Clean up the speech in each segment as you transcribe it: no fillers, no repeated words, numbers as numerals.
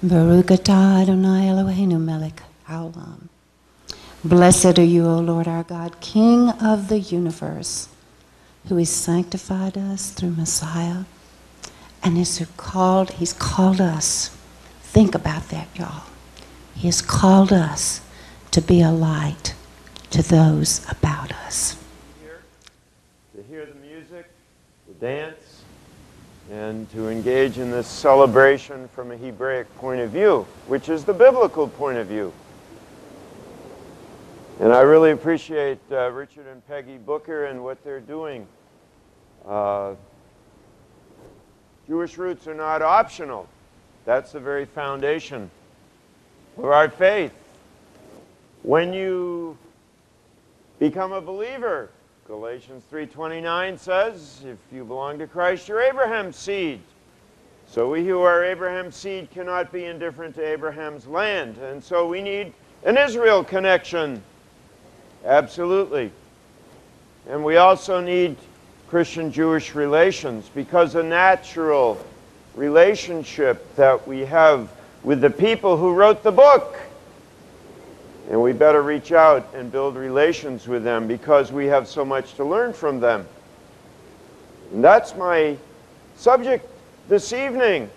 Baruch atah Adonai Eloheinu melech haolam. Blessed are you, O Lord our God, King of the universe, who has sanctified us through Messiah, and he's called us. Think about that, y'all. He has called us to be a light to those about us. To hear the music, the dance, and to engage in this celebration from a Hebraic point of view, which is the biblical point of view. And I really appreciate Richard and Peggy Booker and what they're doing. Jewish roots are not optional. That's the very foundation of our faith. When you become a believer, Galatians 3:29 says, if you belong to Christ, you're Abraham's seed. So we who are Abraham's seed cannot be indifferent to Abraham's land. And so we need an Israel connection. Absolutely. And we also need Christian-Jewish relations, because a natural relationship that we have with the people who wrote the book. And we better reach out and build relations with them, because we have so much to learn from them. And that's my subject this evening.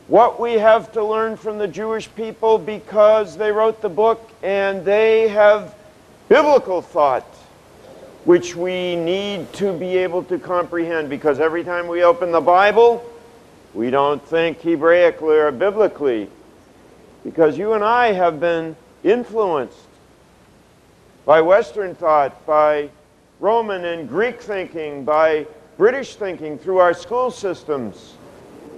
What we have to learn from the Jewish people, because they wrote the book and they have biblical thought, which we need to be able to comprehend, because every time we open the Bible, we don't think Hebraically or biblically, because you and I have been influenced by Western thought, by Roman and Greek thinking, by British thinking through our school systems.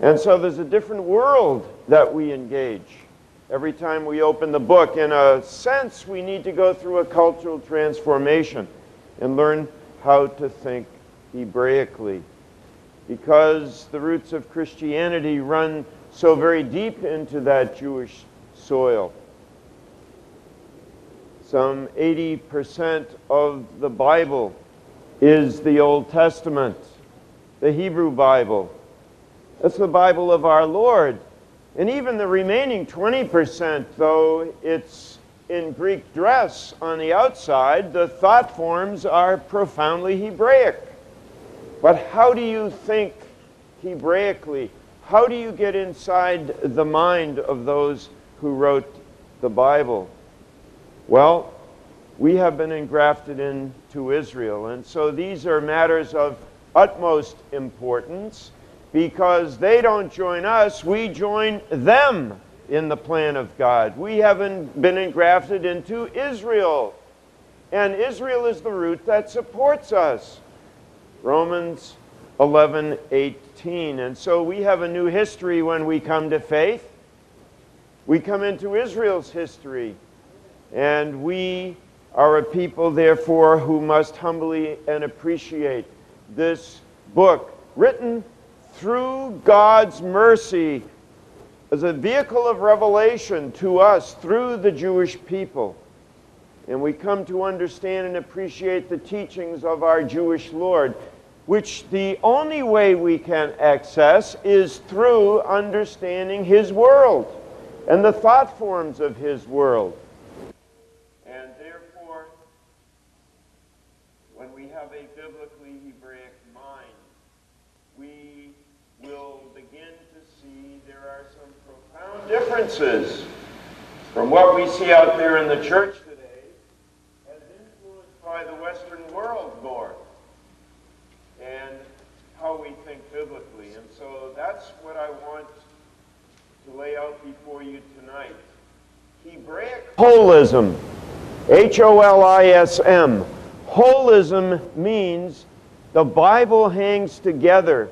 And so there's a different world that we engage every time we open the book. In a sense, we need to go through a cultural transformation and learn how to think Hebraically, because the roots of Christianity run so very deep into that Jewish soil. Some 80% of the Bible is the Old Testament, the Hebrew Bible. That's the Bible of our Lord. And even the remaining 20%, though it's in Greek dress on the outside, the thought forms are profoundly Hebraic. But how do you think Hebraically? How do you get inside the mind of those who wrote the Bible? Well, we have been engrafted into Israel, and so these are matters of utmost importance, because they don't join us, we join them in the plan of God. We haven't been engrafted into Israel, and Israel is the root that supports us. Romans 11:18. And so we have a new history when we come to faith. We come into Israel's history. And we are a people, therefore, who must humbly and appreciate this book, written through God's mercy as a vehicle of revelation to us through the Jewish people. And we come to understand and appreciate the teachings of our Jewish Lord, which the only way we can access is through understanding His world and the thought forms of His world. And therefore, when we have a biblically Hebraic mind, we will begin to see there are some profound differences from what we see out there in the church today, as influenced by the Western world more, and how we think biblically. And so that's what I want to lay out before you tonight. Hebraic holism, H-O-L-I-S-M. Holism means the Bible hangs together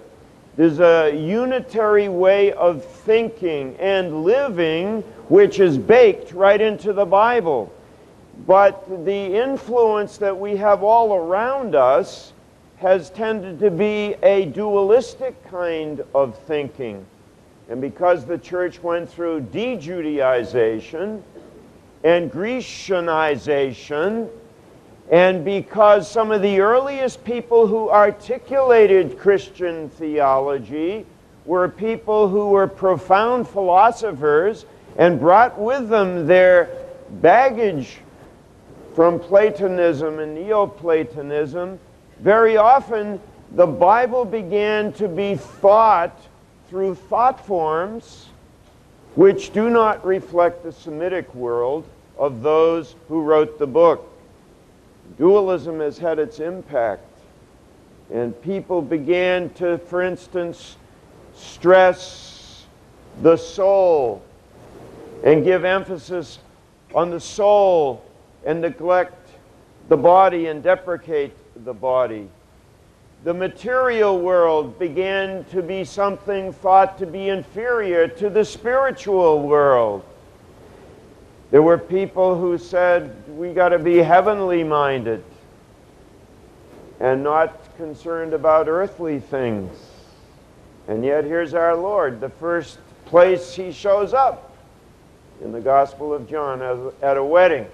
There's a unitary way of thinking and living which is baked right into the Bible. But the influence that we have all around us has tended to be a dualistic kind of thinking. And because the church went through de-Judaization and Grecianization, and because some of the earliest people who articulated Christian theology were people who were profound philosophers and brought with them their baggage from Platonism and Neoplatonism, very often the Bible began to be thought through thought forms which do not reflect the Semitic world of those who wrote the book. Dualism has had its impact, and people began to, for instance, stress the soul and give emphasis on the soul and neglect the body and deprecate the body. The material world began to be something thought to be inferior to the spiritual world. There were people who said, we got to be heavenly minded and not concerned about earthly things. And yet here's our Lord. The first place he shows up in the Gospel of John at a wedding.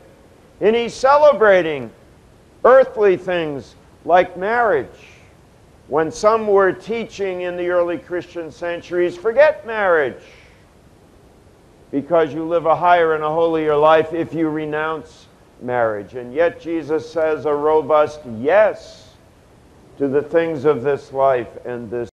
And he's celebrating earthly things like marriage. When some were teaching in the early Christian centuries, forget marriage, because you live a higher and a holier life if you renounce marriage. And yet Jesus says a robust yes to the things of this life and this